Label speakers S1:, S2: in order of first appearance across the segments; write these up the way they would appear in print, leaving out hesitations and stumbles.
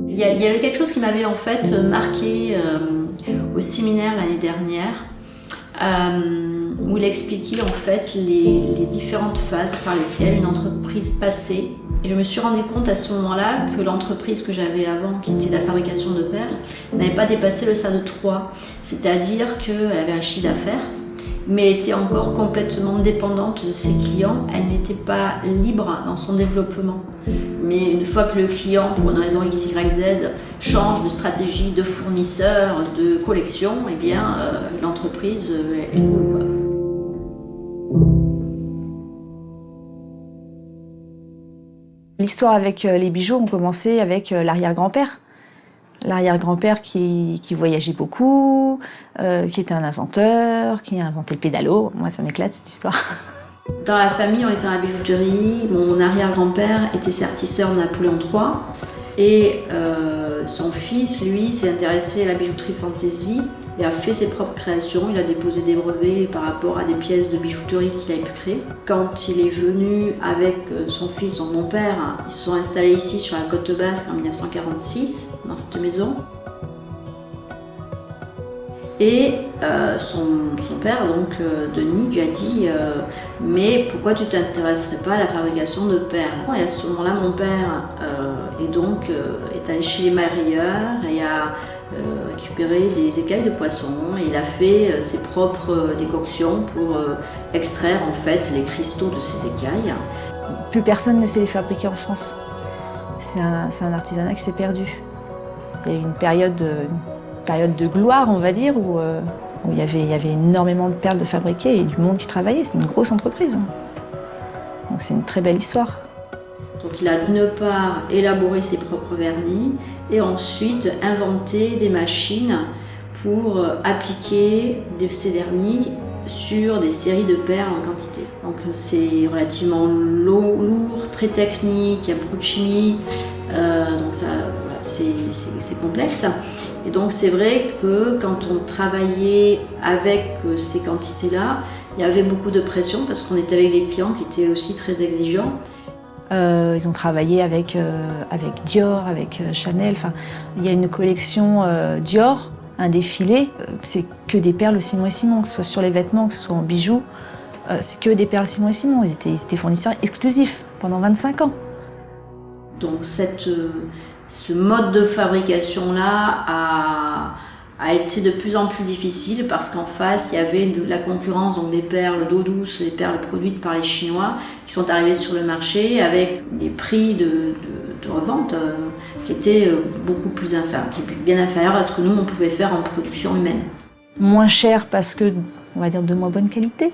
S1: Il y avait quelque chose qui m'avait en fait marqué au séminaire l'année dernière, où il expliquait en fait les différentes phases par lesquelles une entreprise passait. Et je me suis rendu compte à ce moment-là que l'entreprise que j'avais avant, qui était la fabrication de perles, n'avait pas dépassé le stade 3. C'est-à-dire qu'elle avait un chiffre d'affaires, mais elle était encore complètement dépendante de ses clients. Elle n'était pas libre dans son développement. Mais une fois que le client, pour une raison X, Y, Z, change de stratégie, de fournisseur, de collection, eh bien, l'entreprise, elle coule, quoi.
S2: L'histoire avec les bijoux ont commencé avec l'arrière-grand-père. L'arrière-grand-père qui voyageait beaucoup, qui était un inventeur, qui a inventé le pédalo. Moi, ça m'éclate cette histoire.
S1: Dans la famille, on était dans la bijouterie. Mon arrière-grand-père était sertisseur de Napoléon III. Et son fils, lui, s'est intéressé à la bijouterie fantaisie et a fait ses propres créations. Il a déposé des brevets par rapport à des pièces de bijouterie qu'il avait pu créer. Quand il est venu avec son fils, donc mon père, ils se sont installés ici sur la côte basque en 1946, dans cette maison. Et son père, donc Denis, lui a dit mais pourquoi tu t'intéresserais pas à la fabrication de perles? Et à ce moment-là, mon père est allé chez les mareyeurs et a récupéré des écailles de poisson et il a fait ses propres décoctions pour extraire en fait les cristaux de ces écailles.
S2: Plus personne ne sait les fabriquer en France. C'est un artisanat qui s'est perdu. Il y a eu une période de gloire, on va dire, où il y avait énormément de perles de fabriquées et du monde qui travaillait. C'est une grosse entreprise. Donc c'est une très belle histoire.
S1: Donc il a d'une part élaboré ses propres vernis et ensuite inventé des machines pour appliquer ces vernis sur des séries de perles en quantité. Donc c'est relativement lourd, très technique, il y a beaucoup de chimie, donc ça, voilà, c'est complexe. Et donc c'est vrai que quand on travaillait avec ces quantités-là, il y avait beaucoup de pression parce qu'on était avec des clients qui étaient aussi très exigeants.
S2: Ils ont travaillé avec Dior, avec Chanel. Enfin, il y a une collection Dior, un défilé. C'est que des perles Simon & Simon, que ce soit sur les vêtements, que ce soit en bijoux. C'est que des perles Simon & Simon. Ils étaient fournisseurs exclusifs pendant 25 ans.
S1: Donc ce mode de fabrication-là a été de plus en plus difficile parce qu'en face, il y avait de la concurrence, donc des perles d'eau douce, des perles produites par les Chinois qui sont arrivées sur le marché avec des prix de revente qui étaient beaucoup plus bien inférieurs à ce que nous, on pouvait faire en production humaine.
S2: Moins cher parce que, on va dire, de moins bonne qualité,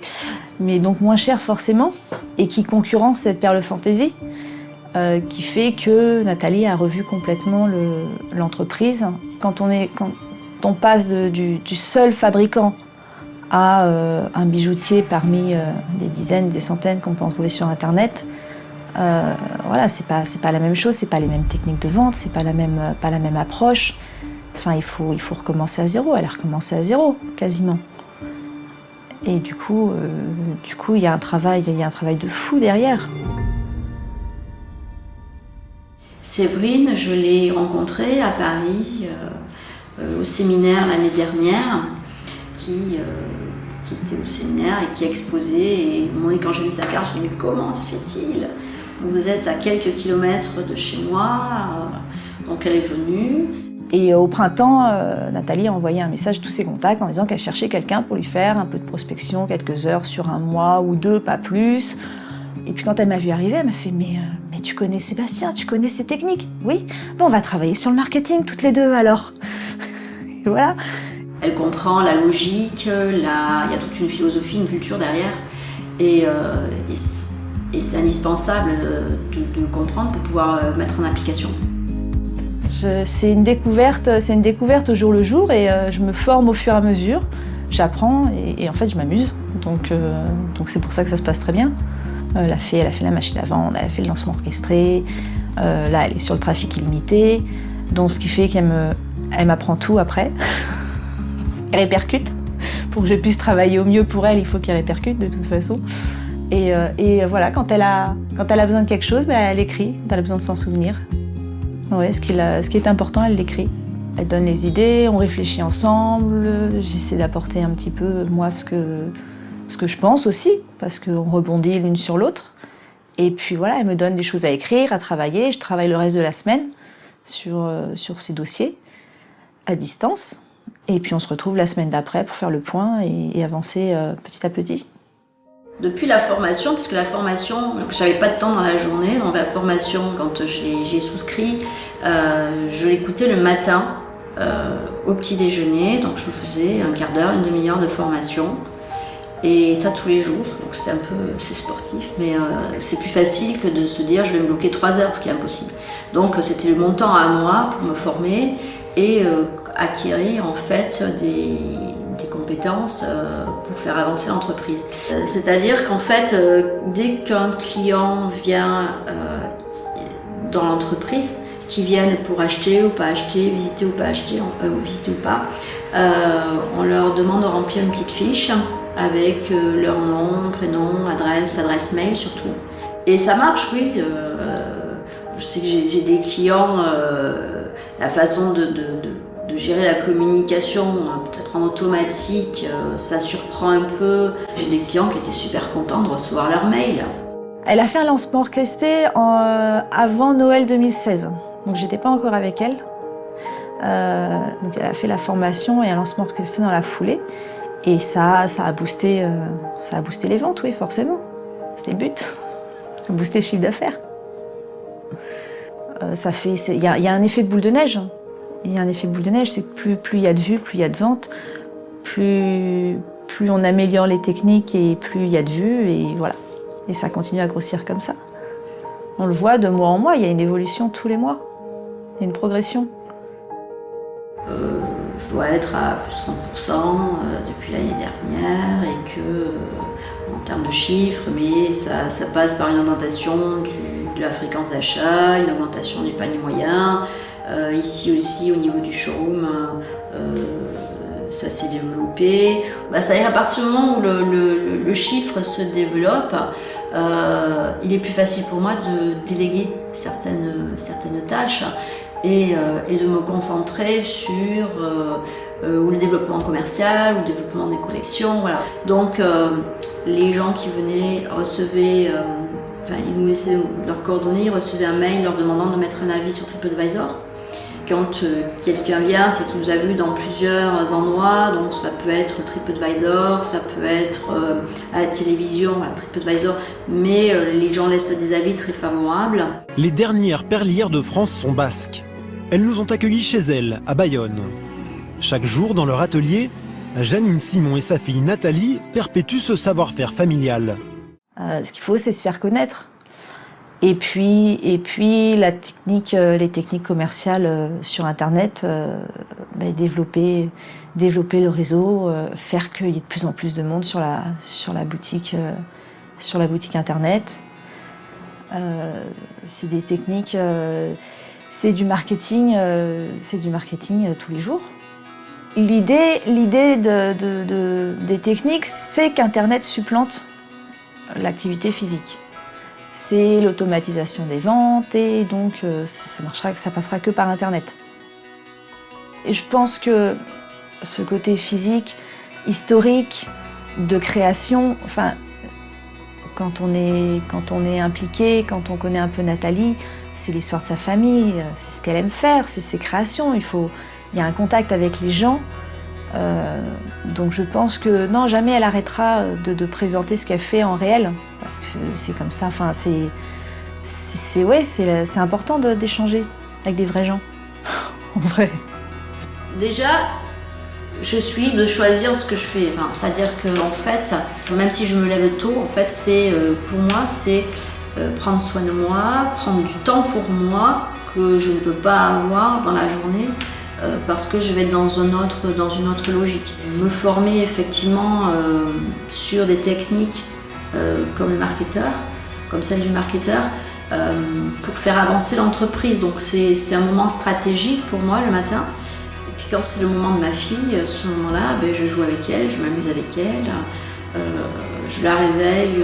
S2: mais donc moins cher forcément, et qui concurrence cette perle fantaisie. Qui fait que Nathalie a revu complètement l'entreprise. Quand on passe du seul fabricant à un bijoutier parmi des dizaines, des centaines qu'on peut en trouver sur Internet, voilà, c'est pas la même chose, c'est pas les mêmes techniques de vente, c'est pas la même approche. Enfin, il faut recommencer à zéro. Elle a recommencé à zéro, quasiment. Et du coup, il y a un travail de fou derrière.
S1: Séverine, je l'ai rencontrée à Paris au séminaire l'année dernière, qui était au séminaire et qui exposait. Et quand j'ai vu sa carte, je me dis mais comment se fait-il? Vous êtes à quelques kilomètres de chez moi, donc elle est venue.
S2: Et au printemps, Nathalie a envoyé un message à tous ses contacts en disant qu'elle cherchait quelqu'un pour lui faire un peu de prospection, quelques heures sur un mois ou deux, pas plus. Et puis quand elle m'a vu arriver, elle m'a fait mais tu connais Sébastien, tu connais ses techniques? Oui. Bon, on va travailler sur le marketing toutes les deux alors. Et voilà.
S1: Elle comprend la logique, il y a toute une philosophie, une culture derrière. Et c'est indispensable de comprendre pour pouvoir mettre en application.
S2: C'est une découverte au jour le jour et je me forme au fur et à mesure. J'apprends et en fait je m'amuse. Donc c'est pour ça que ça se passe très bien. Elle a fait la machine à vendre, elle a fait le lancement orchestré. Là, elle est sur le trafic illimité. Donc, ce qui fait qu'elle m'apprend tout après. Elle répercute. Pour que je puisse travailler au mieux pour elle, il faut qu'elle répercute de toute façon. Et voilà, quand elle a besoin de quelque chose, elle écrit. Quand elle a besoin de s'en souvenir. Ouais, ce qui est important, elle l'écrit. Elle donne les idées, on réfléchit ensemble, j'essaie d'apporter un petit peu, moi, ce que je pense aussi, parce qu'on rebondit l'une sur l'autre. Et puis voilà, elle me donne des choses à écrire, à travailler. Je travaille le reste de la semaine sur ces dossiers, à distance. Et puis on se retrouve la semaine d'après pour faire le point et avancer petit à petit.
S1: Depuis la formation, puisque la formation, j'avais pas de temps dans la journée, donc la formation, quand j'ai souscrit, je l'écoutais le matin au petit déjeuner, donc je me faisais un quart d'heure, une demi-heure de formation, et ça tous les jours, donc c'est sportif, mais c'est plus facile que de se dire je vais me bloquer 3 heures, ce qui est impossible. Donc c'était mon temps à moi pour me former et acquérir en fait des compétences pour faire avancer l'entreprise. C'est-à-dire qu'en fait, dès qu'un client vient dans l'entreprise, qui viennent pour acheter ou pas acheter, visiter ou pas acheter, visiter ou pas, on leur demande de remplir une petite fiche avec leur nom, prénom, adresse mail surtout. Et ça marche, oui. Je sais que j'ai des clients, la façon de gérer la communication, peut-être en automatique, ça surprend un peu. J'ai des clients qui étaient super contents de recevoir leur mail.
S2: Elle a fait un lancement orchestré avant Noël 2016, donc j'étais pas encore avec elle. Donc elle a fait la formation et un lancement orchestré dans la foulée. Et ça a boosté les ventes, oui, forcément. C'était le but, booster le chiffre d'affaires. Il y a un effet boule de neige. Il y a un effet boule de neige, c'est que plus il y a de vues, plus il y a de ventes, plus on améliore les techniques et plus il y a de vues, et voilà. Et ça continue à grossir comme ça. On le voit de mois en mois, il y a une évolution tous les mois. Il y a une progression.
S1: Je dois être à plus 30% depuis l'année dernière et que, en termes de chiffres, mais ça passe par une augmentation de la fréquence d'achat, une augmentation du panier moyen. Ici aussi, au niveau du showroom, ça s'est développé. Ça ira à partir du moment où le chiffre se développe, il est plus facile pour moi de déléguer certaines tâches et de me concentrer sur ou le développement commercial, ou le développement des collections. Voilà. Donc, les gens qui venaient recevaient, ils nous laissaient leurs coordonnées, ils recevaient un mail leur demandant de mettre un avis sur TripAdvisor. Quand quelqu'un vient, c'est qu'il nous a vu dans plusieurs endroits, donc ça peut être TripAdvisor, ça peut être à la télévision, voilà, TripAdvisor, mais les gens laissent des avis très favorables.
S3: Les dernières perlières de France sont basques. Elles nous ont accueillis chez elles, à Bayonne. Chaque jour, dans leur atelier, Janine Simon et sa fille Nathalie perpétuent ce savoir-faire familial.
S2: Ce qu'il faut, c'est se faire connaître. Et puis les techniques commerciales sur Internet, développer le réseau, faire qu'il y ait de plus en plus de monde sur la boutique Internet. C'est des techniques, c'est du marketing tous les jours. L'idée des techniques, c'est qu'Internet supplante l'activité physique. C'est l'automatisation des ventes et donc ça passera que par Internet. Et je pense que ce côté physique, historique, de création, quand on est impliqué, quand on connaît un peu Nathalie, c'est l'histoire de sa famille, c'est ce qu'elle aime faire, c'est ses créations. Il y a un contact avec les gens. Donc je pense que non, jamais elle arrêtera de présenter ce qu'elle fait en réel, parce que c'est comme ça. C'est important d'échanger avec des vrais gens, en vrai.
S1: Déjà, je suis de choisir ce que je fais. C'est-à-dire que en fait, même si je me lève tôt, en fait, pour moi, c'est prendre soin de moi, prendre du temps pour moi que je ne peux pas avoir dans la journée. Parce que je vais être dans une autre logique. Me former effectivement sur des techniques comme le marketeur, comme celle du marketeur, pour faire avancer l'entreprise. Donc c'est un moment stratégique pour moi le matin. Et puis quand c'est le moment de ma fille, ce moment-là, je joue avec elle, je m'amuse avec elle, je la réveille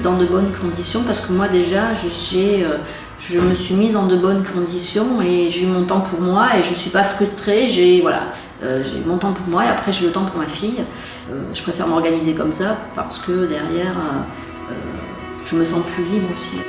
S1: dans de bonnes conditions parce que moi déjà j'ai je me suis mise en de bonnes conditions et j'ai eu mon temps pour moi et je ne suis pas frustrée. J'ai mon temps pour moi et après j'ai le temps pour ma fille. Je préfère m'organiser comme ça parce que derrière, je me sens plus libre aussi.